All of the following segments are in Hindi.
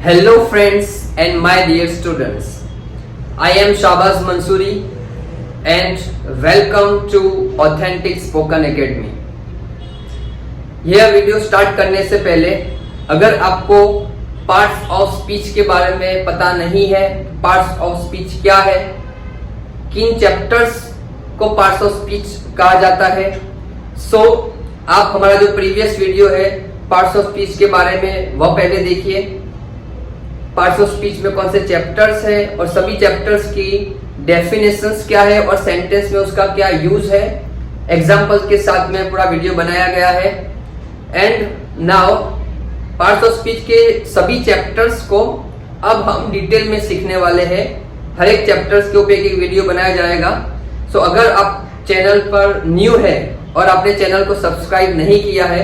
Hello friends and my dear students. I am Shahbaz Mansoori and welcome to Authentic Spoken Academy. यह वीडियो स्टार्ट करने से पहले अगर आपको पार्ट्स ऑफ स्पीच के बारे में पता नहीं है, पार्ट्स ऑफ स्पीच क्या है, किन चैप्टर्स को पार्ट्स ऑफ स्पीच कहा जाता है, सो आप हमारा जो प्रीवियस वीडियो है पार्ट्स ऑफ स्पीच के बारे में वह पहले देखिए। पार्ट्स ऑफ स्पीच में कौन से चैप्टर्स है और सभी चैप्टर्स की डेफिनेशंस क्या है और सेंटेंस में उसका क्या यूज है, एग्जांपल्स के साथ में पूरा वीडियो बनाया गया है। And now parts of speech के सभी चैप्टर्स को अब हम डिटेल में सीखने वाले हैं। हर एक चैप्टर्स के ऊपर एक वीडियो बनाया जाएगा। सो अगर आप चैनल पर न्यू है और आपने चैनल को सब्सक्राइब नहीं किया है,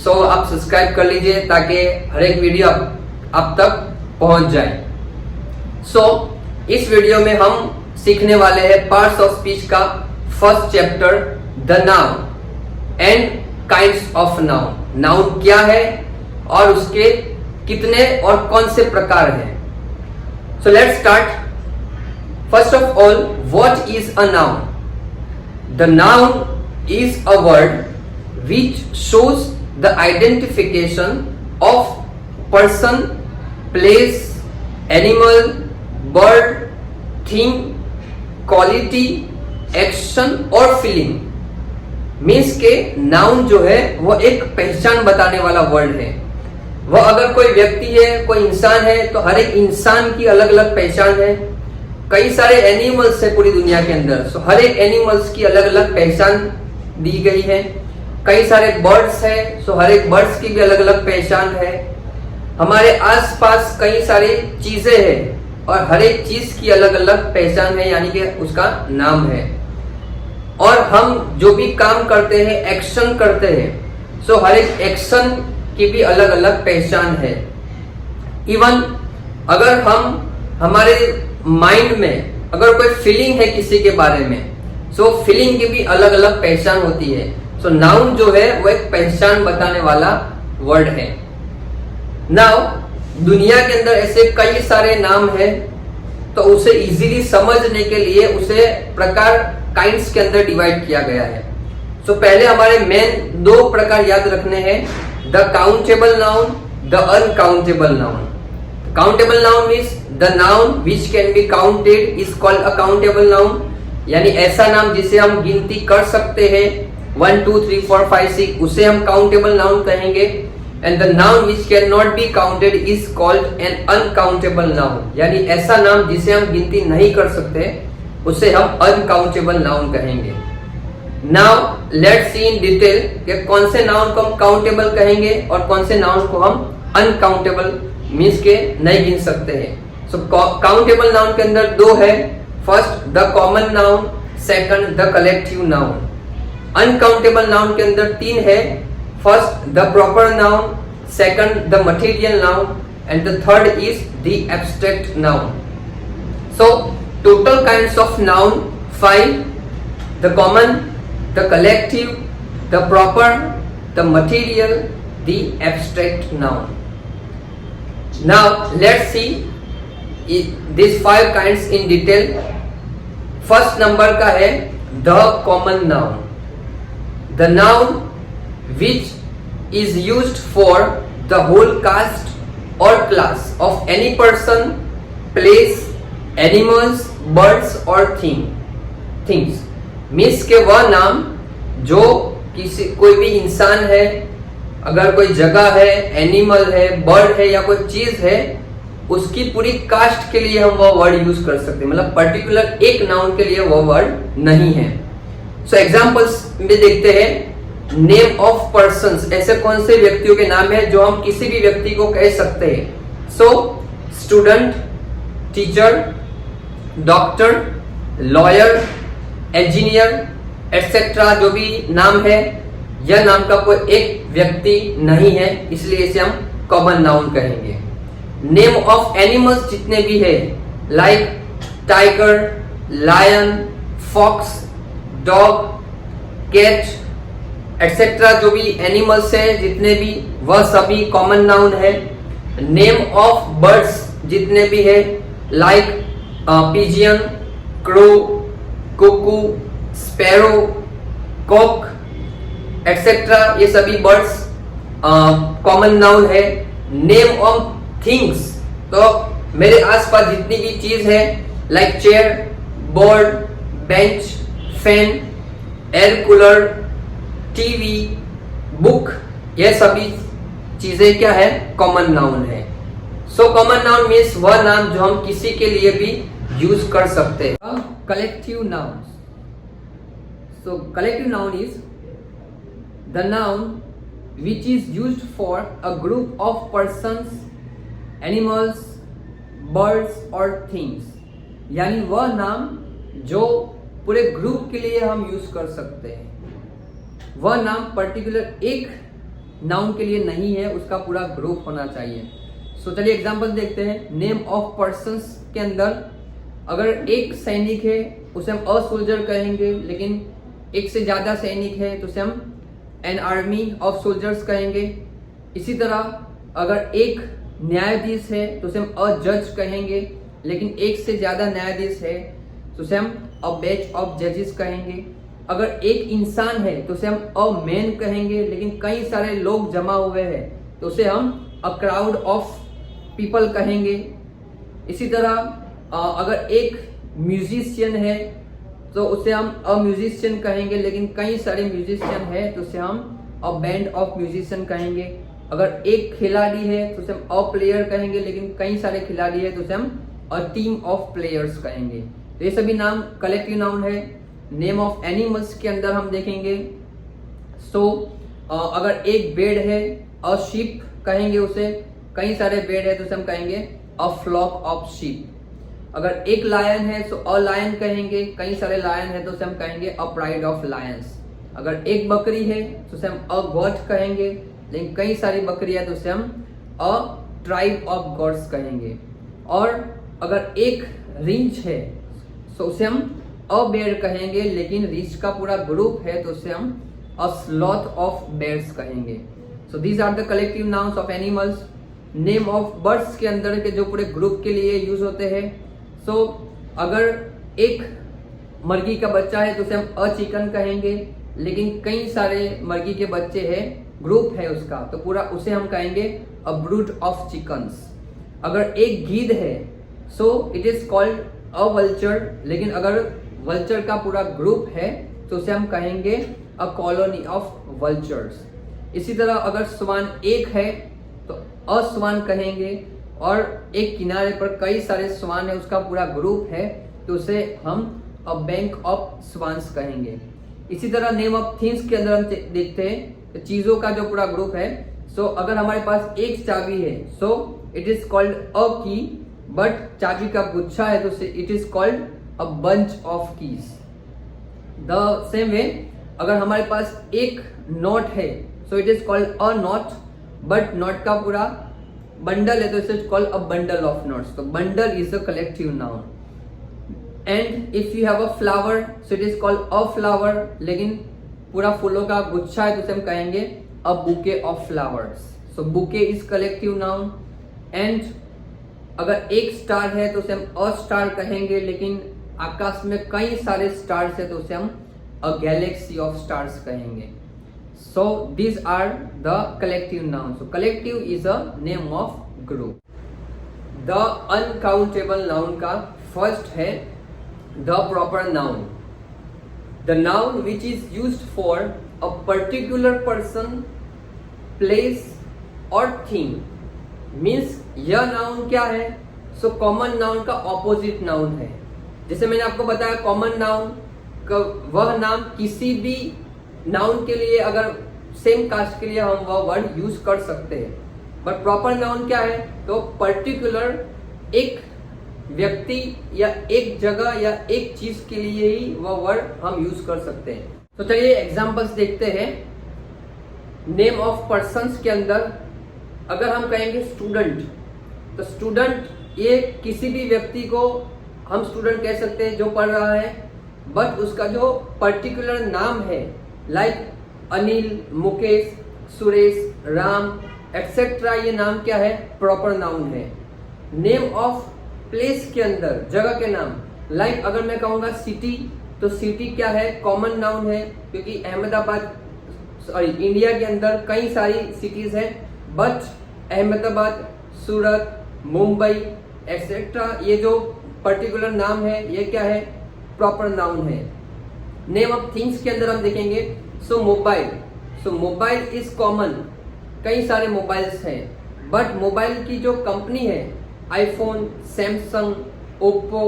सो आप सब्सक्राइब कर लीजिए ताकि हर एक वीडियो आप तक पहुंच जाए। सो इस वीडियो में हम सीखने वाले हैं पार्ट्स ऑफ स्पीच का first chapter, the noun and kinds of noun. Noun क्या है और उसके कितने और कौन से प्रकार हैं। So let's start. First of all, what is a noun? The noun is a word which shows the identification of person, place, animal, bird, thing, quality, action और feeling। मीन्स के नाउन जो है वो एक पहचान बताने वाला वर्ड है। वह अगर कोई व्यक्ति है, कोई इंसान है, तो हर एक इंसान की अलग अलग पहचान है। कई सारे एनिमल्स है पूरी दुनिया के अंदर, सो हर एक एनिमल्स की अलग अलग पहचान दी गई है। कई सारे बर्ड्स है, सो हर एक बर्ड्स की भी अलग अलग पहचान है। हमारे आसपास कई सारी चीजें हैं और हर एक चीज की अलग अलग पहचान है, यानी कि उसका नाम है। और हम जो भी काम करते हैं, एक्शन करते हैं, सो हर एक एक्शन की भी अलग अलग पहचान है। इवन अगर हम हमारे माइंड में अगर कोई फीलिंग है किसी के बारे में, सो फीलिंग की भी अलग अलग पहचान होती है। सो नाउन जो है वो एक पहचान बताने वाला वर्ड है। नाउ दुनिया के अंदर ऐसे कई सारे नाम हैं, तो उसे इजीली समझने के लिए उसे प्रकार काइंड्स के अंदर डिवाइड किया गया है। सो पहले हमारे मेन दो प्रकार याद रखने हैं, the countable noun, the uncountable noun. Countable noun means the noun which can be counted is called a countable noun, यानी ऐसा नाम जिसे हम गिनती कर सकते हैं 1 2 3 4 5 6, उसे हम काउंटेबल नाउन कहेंगे। And the noun which can not be counted is called an uncountable noun, यानी ऐसा नाम जिसे हम गिनती नहीं कर सकते उसे हम अनकाउंटेबल नाउन कहेंगे। Now let's see in detail कि कौन से नाउन को हम काउंटेबल कहेंगे और कौन से नाउन को हम अनकाउंटेबल मीन्स के नहीं गिन सकते हैं। सो काउंटेबल नाउन के अंदर दो है, first the common noun, second the collective noun. Uncountable noun के अंदर तीन है, first the proper noun, second the material noun and the third is the abstract noun. So total kinds of noun 5, the common, the collective, the proper, the material, the abstract noun. Now let's see these 5 kinds in detail. First number का है the common noun, the noun which is used for the whole cast और class of any person, place, animals, birds और थिंग्स। मीन्स के वह नाम जो कोई भी इंसान है, अगर कोई जगह है, एनिमल है, बर्ड है या कोई चीज है, उसकी पूरी कास्ट के लिए हम वह वर्ड यूज कर सकते हैं। मतलब पर्टिकुलर एक नाउन के लिए वह वर्ड नहीं है। सो एग्जांपल्स में देखते हैं, नेम ऑफ पर्सन्स, ऐसे कौन से व्यक्तियों के नाम है जो हम किसी भी व्यक्ति को कह सकते हैं। So student, teacher, doctor, lawyer, engineer etcetera जो भी नाम है, यह नाम का कोई एक व्यक्ति नहीं है, इसलिए इसे हम कॉमन नाउन कहेंगे। नेम ऑफ एनिमल्स जितने भी है, like tiger, lion, fox, dog, cat etcetera, जो भी एनिमल्स है जितने भी, वह सभी कॉमन नाउन है। नेम ऑफ बर्ड्स जितने भी है, like pigeon, crow, cuckoo, sparrow, cock etcetera, ये सभी बर्ड्स कॉमन नाउन है। नेम ऑफ थिंग्स, तो मेरे आसपास जितनी भी चीज है, like chair, board, bench, fan, air cooler, TV, book, ये सभी चीजें क्या है, कॉमन नाउन है। सो कॉमन नाउन मीन्स वह नाम जो हम किसी के लिए भी यूज कर सकते हैं। Collective noun, so collective noun is the noun which is used for a group of persons, animals, birds और थिंग्स, यानी वह नाम जो पूरे ग्रुप के लिए हम यूज कर सकते हैं। वह नाम पर्टिकुलर एक नाउन के लिए नहीं है, उसका पूरा ग्रुप होना चाहिए। सो चलिए एग्जांपल देखते हैं। नेम ऑफ पर्सन्स के अंदर अगर एक सैनिक है उसे हम अ सोल्जर कहेंगे, लेकिन एक से ज्यादा सैनिक है तो उसे हम एन आर्मी ऑफ सोल्जर्स कहेंगे। इसी तरह अगर एक न्यायाधीश है तो उसे हम अ जज कहेंगे, लेकिन एक से ज्यादा न्यायाधीश है तो उसे हम अ बेंच ऑफ जजेस कहेंगे। अगर एक इंसान है तो उसे हम अ मैन कहेंगे, लेकिन कई सारे लोग जमा हुए हैं तो उसे हम अ क्राउड ऑफ पीपल कहेंगे। इसी तरह अगर एक म्यूजिशियन है तो उसे हम अ म्यूजिशियन कहेंगे, लेकिन कई सारे म्यूजिशियन है तो उसे हम अ बैंड ऑफ म्यूजिशियन कहेंगे। अगर एक खिलाड़ी है तो उसे हम अ प्लेयर कहेंगे, लेकिन कई सारे खिलाड़ी है तो उसे हम अ टीम ऑफ प्लेयर्स कहेंगे। तो ये सभी नाम कलेक्टिव नाउन है। नेम ऑफ एनिमल्स के अंदर हम देखेंगे, सो अगर एक बेड है अ शीप कहेंगे उसे, कई सारे बेड है तो उसे हम कहेंगे अ फ्लॉक ऑफ शीप। अगर एक लायन है तो अ लायन कहेंगे, कई सारे लायन है तो उसे हम कहेंगे अ प्राइड ऑफ लायंस। अगर एक बकरी है तो उसे हम अ गॉट कहेंगे, लेकिन कई सारी बकरी है तो उसे हम अ ट्राइब ऑफ गॉड्स कहेंगे। और अगर एक रींच है तो उसे हम अ बेयर कहेंगे, लेकिन रींच का पूरा ग्रुप है तो उसे हम अ स्लॉथ ऑफ बेयर्स कहेंगे। So these are the collective nouns of animals. Name of birds के अंदर के जो पूरे ग्रुप के लिए यूज होते हैं, सो अगर एक मुर्गी का बच्चा है तो उसे हम अ चिकन कहेंगे, लेकिन कई सारे मुर्गी के बच्चे हैं, ग्रुप है उसका, तो पूरा उसे हम कहेंगे अ ब्रूड ऑफ चिकन्स। अगर एक गीद है so it is called a vulture, लेकिन अगर वल्चर का पूरा ग्रुप है तो उसे हम कहेंगे अ कॉलोनी ऑफ वल्चर्स। इसी तरह अगर स्वान एक है तो अ स्वान कहेंगे, और एक किनारे पर कई सारे स्वान है उसका पूरा ग्रुप है तो उसे हम अ बैंक ऑफ स्वान्स कहेंगे। इसी तरह नेम ऑफ थिंग्स के अंदर हम देखते हैं तो चीजों का जो पूरा ग्रुप है, सो अगर हमारे पास एक चाबी है so it is called a key, but चाबी का गुच्छा है तो it is called a bunch of keys. The same way अगर हमारे पास एक नोट है so it is called a note, but note का पूरा बंडल है तो it is called a bundle of notes. तो bundle is a collective noun. And if you have a flower so it is called a flower, लेकिन पूरा फूलों का गुच्छा है तो उसे हम कहेंगे a bouquet of flowers. So bouquet is collective noun. And अगर एक स्टार है तो उसे हम अ स्टार कहेंगे, लेकिन आकाश में कई सारे स्टार्स है तो उसे हम अ गैलेक्सी ऑफ स्टार्स कहेंगे। So these are the collective nouns. So collective is a name of group. The uncountable noun का first है the proper noun. The noun which is used for a particular person, place or thing. Means यह noun क्या है? So common noun का opposite noun है। जैसे मैंने आपको बताया common noun का वह नाम किसी भी नाउन के लिए अगर सेम कास्ट के लिए हम वह वर्ड यूज कर सकते हैं, बट प्रॉपर नाउन क्या है तो पर्टिकुलर एक व्यक्ति या एक जगह या एक चीज के लिए ही वह वर्ड हम यूज कर सकते हैं। तो चलिए एग्जांपल्स देखते हैं। नेम ऑफ पर्सन्स के अंदर अगर हम कहेंगे स्टूडेंट, तो स्टूडेंट ये किसी भी व्यक्ति को हम स्टूडेंट कह सकते हैं जो पढ़ रहा है, बट उसका जो पर्टिकुलर नाम है लाइक अनिल, मुकेश, सुरेश, राम एटसेट्रा ये नाम क्या है, प्रॉपर नाउन है। नेम ऑफ प्लेस के अंदर जगह के नाम, लाइक अगर मैं कहूंगा सिटी, तो सिटी क्या है, कॉमन नाउन है, क्योंकि अहमदाबाद इंडिया के अंदर कई सारी सिटीज है, but Ahmedabad, Surat, Mumbai etcetera ये जो पर्टिकुलर नाम है ये क्या है, प्रॉपर नाउन है। नेम ऑफ थिंग्स के अंदर हम देखेंगे, सो मोबाइल इज कॉमन, कई सारे मोबाइल्स हैं, बट मोबाइल की जो कंपनी है आईफोन, सैमसंग, ओप्पो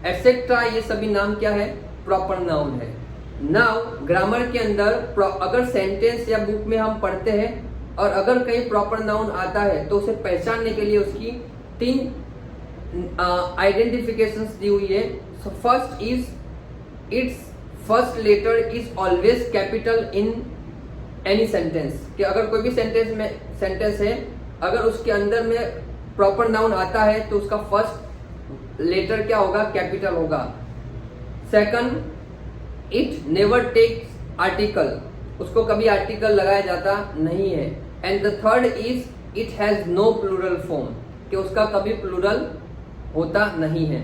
एक्सेट्रा ये सभी नाम क्या है, प्रॉपर नाउन है। नाउ ग्रामर के अंदर अगर सेंटेंस या बुक में हम पढ़ते हैं और अगर कहीं प्रॉपर नाउन आता है तो उसे पहचानने के लिए उसकी 3 आइडेंटिफिकेशंस दी हुई है। So first is its first letter is always capital in any sentence, कि अगर कोई भी सेंटेंस है अगर उसके अंदर में प्रॉपर नाउन आता है तो उसका फर्स्ट लेटर क्या होगा, कैपिटल होगा। Second, it never takes article, उसको कभी आर्टिकल लगाया जाता नहीं है। And the third is it has no plural form, कि उसका कभी प्लूरल होता नहीं है।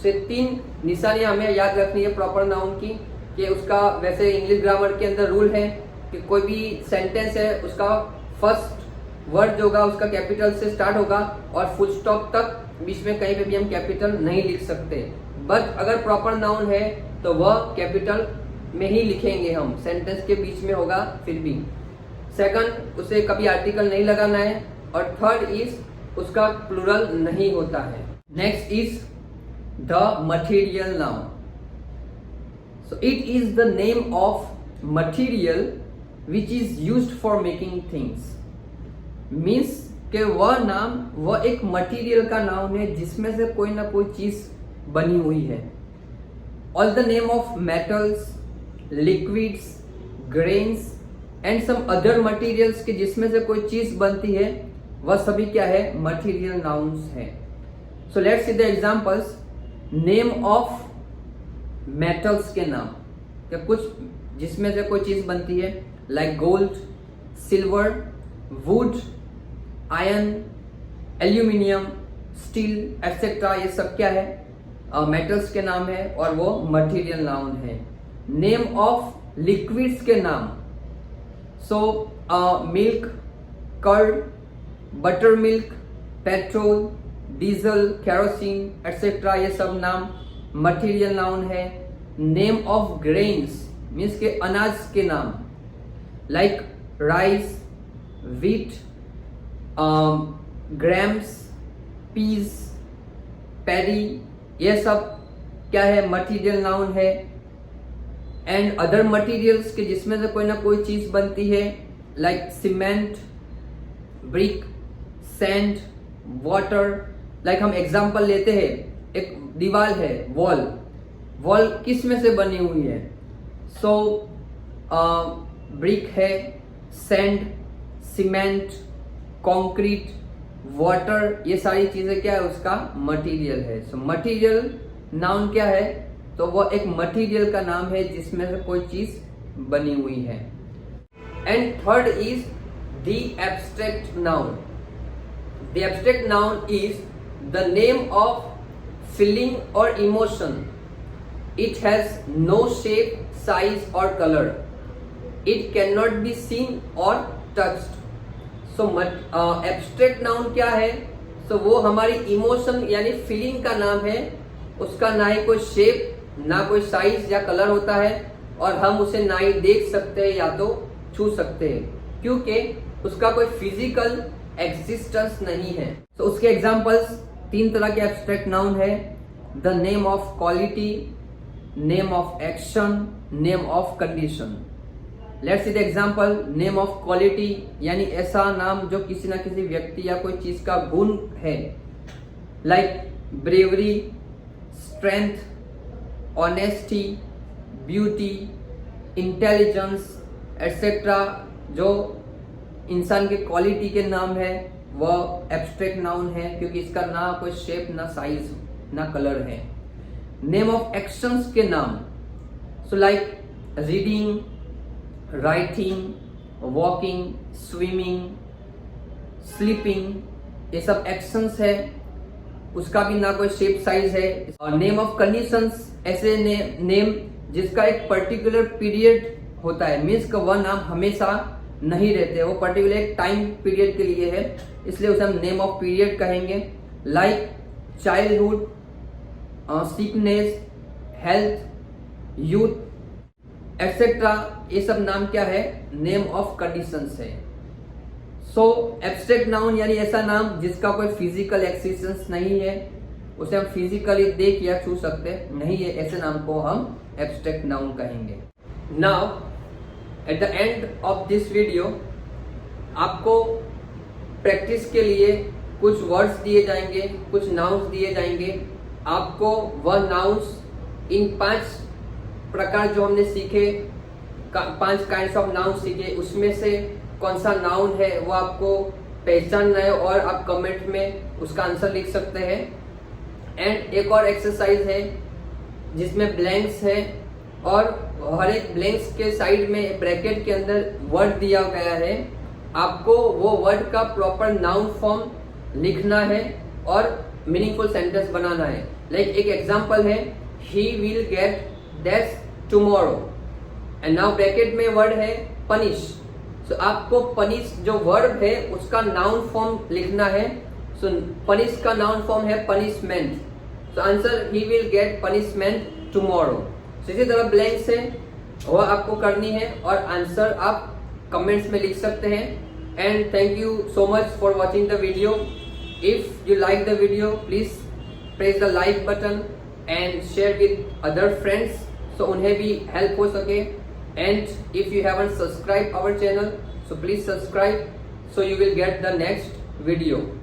से 3 निशानियां हमें याद रखनी है प्रॉपर नाउन की, कि उसका वैसे इंग्लिश ग्रामर के अंदर रूल है कि कोई भी सेंटेंस है उसका फर्स्ट वर्ड जो होगा उसका कैपिटल से स्टार्ट होगा और फुल स्टॉप तक बीच में कहीं पे भी हम कैपिटल नहीं लिख सकते, बट अगर प्रॉपर नाउन है तो वह कैपिटल में ही लिखेंगे हम, सेंटेंस के बीच में होगा फिर भी। सेकंड, उसे कभी आर्टिकल नहीं लगाना है, और थर्ड इज उसका प्लूरल नहीं होता है। Next is the material noun. So it is the name of material which is used for making things, means के वह नाम वह एक मटेरियल का नाम है जिसमें से कोई ना कोई चीज बनी हुई है। All the name of metals, liquids, grains and some other materials के जिसमें से कोई चीज बनती है वह सभी क्या है, मटेरियल नाउन्स है। So let's see the examples. Name of metals के नाम, क्या कुछ जिसमें से कोई चीज बनती है, like gold, silver, would, iron, aluminium, steel etcetera, ये सब क्या है, मेटल्स के नाम है और वो मटेरियल नाउन है। नेम ऑफ लिक्विड्स के नाम, so milk, curd, butter milk, petrol, diesel, kerosene etcetera, ये सब नाम मटेरियल नाउन है। नेम ऑफ ग्रेन्स मीन्स के अनाज के नाम, like rice, wheat, grams, peas, paddy, ये सब क्या है, मटेरियल नाउन है। एंड अदर मटेरियल्स के जिसमें से कोई ना कोई चीज बनती है, like cement, brick, sand, water. Like हम एग्जांपल लेते हैं, एक दीवार है, वॉल किस में से बनी हुई है, सो ब्रिक है, सैंड, सीमेंट, कंक्रीट, वाटर, ये सारी चीजें क्या है, उसका मटेरियल है। सो मटेरियल नाउन क्या है, तो वह एक मटेरियल का नाम है जिसमें से कोई चीज बनी हुई है। And third is the abstract noun. The abstract noun is the name of feeling और emotion. It has no shape, size और colour. It can not be seen और टच्ड। सो एब्स्ट्रैक्ट नाउन क्या है, तो वो हमारी इमोशन यानी फीलिंग का नाम है। उसका ना ही कोई शेप, ना कोई साइज या कलर होता है, और हम उसे ना ही देख सकते हैं या तो छू सकते हैं, क्योंकि उसका कोई फिजिकल एग्जिस्टेंस नहीं है। तो उसके एग्जांपल्स 3 तरह के एब्स्ट्रैक्ट नाउन है, the name of quality, name of action, name of condition. Let's see the example. Name of quality यानी ऐसा नाम जो किसी ना किसी व्यक्ति या कोई चीज का गुण है, like bravery, strength, honesty, beauty, intelligence etcetera. जो इंसान के क्वालिटी के नाम है वह एब्स्ट्रैक्ट नाउन है, क्योंकि इसका ना कोई शेप, ना साइज, ना कलर है। नेम ऑफ एक्शंस के नाम, so like reading, writing, walking, swimming, sleeping, ये सब एक्शंस है, उसका भी ना कोई शेप साइज है। और नेम ऑफ कंडीशंस, ऐसे नेम जिसका एक पर्टिकुलर पीरियड होता है, मीन्स का वह नाम हमेशा नहीं रहते, वो पर्टिकुलर एक टाइम पीरियड के लिए है, इसलिए उसे हम नेम ऑफ पीरियड कहेंगे। Like childhood, sickness, health, youth etcetera, ये सब नाम क्या है, नेम ऑफ कंडीशंस है। सो एब्स्ट्रैक्ट नाउन यानी ऐसा नाम जिसका कोई फिजिकल एक्सिस्टेंस नहीं है, उसे हम फिजिकली देख या छू सकते नहीं है, ऐसे नाम को हम एब्स्ट्रैक्ट नाउन कहेंगे। Now at the end of this video आपको प्रैक्टिस के लिए कुछ वर्ड्स दिए जाएंगे, कुछ नाउन्स दिए जाएंगे। आपको वह नाउन्स इन 5 प्रकार जो हमने सीखे, 5 काइंड्स ऑफ नाउन सीखे, उसमें से कौन सा नाउन है वो आपको पहचानना है और आप कमेंट में उसका आंसर लिख सकते हैं। एंड एक और एक्सरसाइज है जिसमें ब्लैंक्स है और हर एक ब्लैंक्स के साइड में ब्रैकेट के अंदर वर्ड दिया गया है, आपको वो वर्ड का प्रॉपर नाउन फॉर्म लिखना है और मीनिंगफुल सेंटेंस बनाना है। लाइक एक एग्जांपल है, ही will gate that's tomorrow, and now bracket में वर्ड है पनिश। सो आपको पनिश जो वर्ब है उसका नाउन फॉर्म लिखना है। सो पनिश का नाउन फॉर्म है punishment, so answer he will get punishment tomorrow. So इसी तरह ब्लैंक से वो आपको करनी है और आंसर आप कमेंट्स में लिख सकते हैं। And thank you so much for watching the video. If you like the video please press the like button and share with other friends, so उन्हें भी हेल्प हो सके। And if you haven't subscribed our channel, so please subscribe so you will get the next video.